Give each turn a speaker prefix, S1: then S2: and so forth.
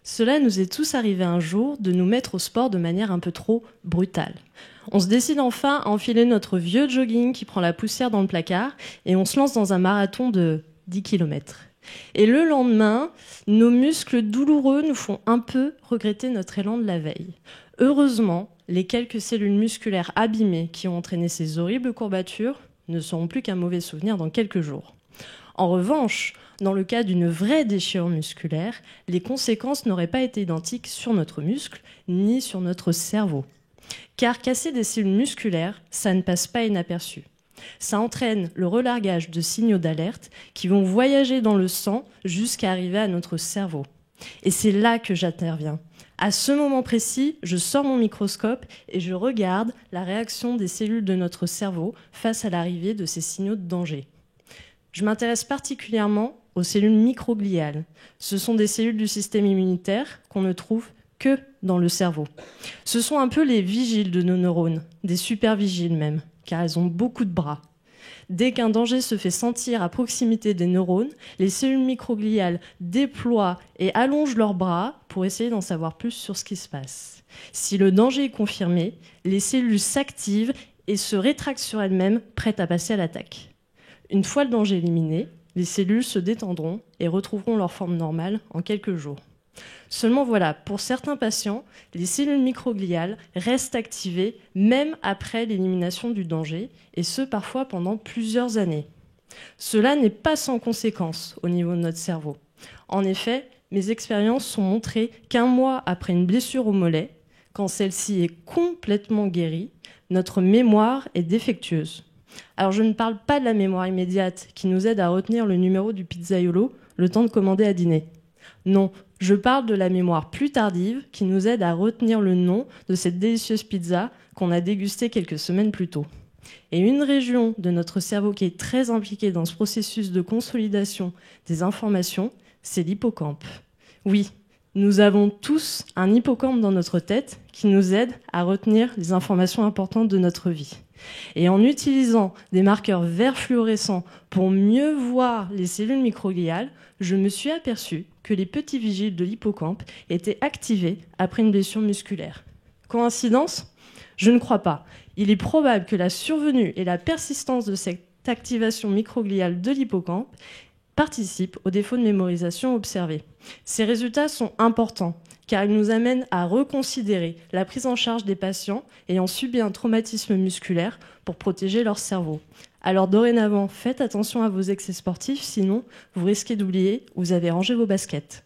S1: Cela nous est tous arrivé un jour de nous mettre au sport de manière un peu trop brutale. On se décide enfin à enfiler notre vieux jogging qui prend la poussière dans le placard et on se lance dans un marathon de 10 km. Et le lendemain, nos muscles douloureux nous font un peu regretter notre élan de la veille. Heureusement, les quelques cellules musculaires abîmées qui ont entraîné ces horribles courbatures ne seront plus qu'un mauvais souvenir dans quelques jours. En revanche, dans le cas d'une vraie déchirure musculaire, les conséquences n'auraient pas été identiques sur notre muscle ni sur notre cerveau. Car casser des cellules musculaires, ça ne passe pas inaperçu. Ça entraîne le relargage de signaux d'alerte qui vont voyager dans le sang jusqu'à arriver à notre cerveau. Et c'est là que j'interviens. À ce moment précis, je sors mon microscope et je regarde la réaction des cellules de notre cerveau face à l'arrivée de ces signaux de danger. Je m'intéresse particulièrement aux cellules microgliales. Ce sont des cellules du système immunitaire qu'on ne trouve que dans le cerveau. Ce sont un peu les vigiles de nos neurones, des super vigiles même, car elles ont beaucoup de bras. Dès qu'un danger se fait sentir à proximité des neurones, les cellules microgliales déploient et allongent leurs bras pour essayer d'en savoir plus sur ce qui se passe. Si le danger est confirmé, les cellules s'activent et se rétractent sur elles-mêmes, prêtes à passer à l'attaque. Une fois le danger éliminé, les cellules se détendront et retrouveront leur forme normale en quelques jours. Seulement voilà, pour certains patients, les cellules microgliales restent activées même après l'élimination du danger, et ce parfois pendant plusieurs années. Cela n'est pas sans conséquence au niveau de notre cerveau. En effet, mes expériences ont montré qu'un mois après une blessure au mollet, quand celle-ci est complètement guérie, notre mémoire est défectueuse. Alors je ne parle pas de la mémoire immédiate qui nous aide à retenir le numéro du pizzaiolo le temps de commander à dîner. Non, je parle de la mémoire plus tardive qui nous aide à retenir le nom de cette délicieuse pizza qu'on a dégustée quelques semaines plus tôt. Et une région de notre cerveau qui est très impliquée dans ce processus de consolidation des informations, c'est l'hippocampe. Oui, nous avons tous un hippocampe dans notre tête qui nous aide à retenir les informations importantes de notre vie. Et en utilisant des marqueurs verts fluorescents pour mieux voir les cellules microgliales, je me suis aperçue que les petits vigiles de l'hippocampe étaient activés après une blessure musculaire. Coïncidence ? Je ne crois pas. Il est probable que la survenue et la persistance de cette activation microgliale de l'hippocampe participent au défaut de mémorisation observé. Ces résultats sont importants car ils nous amènent à reconsidérer la prise en charge des patients ayant subi un traumatisme musculaire pour protéger leur cerveau. Alors dorénavant, faites attention à vos excès sportifs, sinon vous risquez d'oublier où vous avez rangé vos baskets.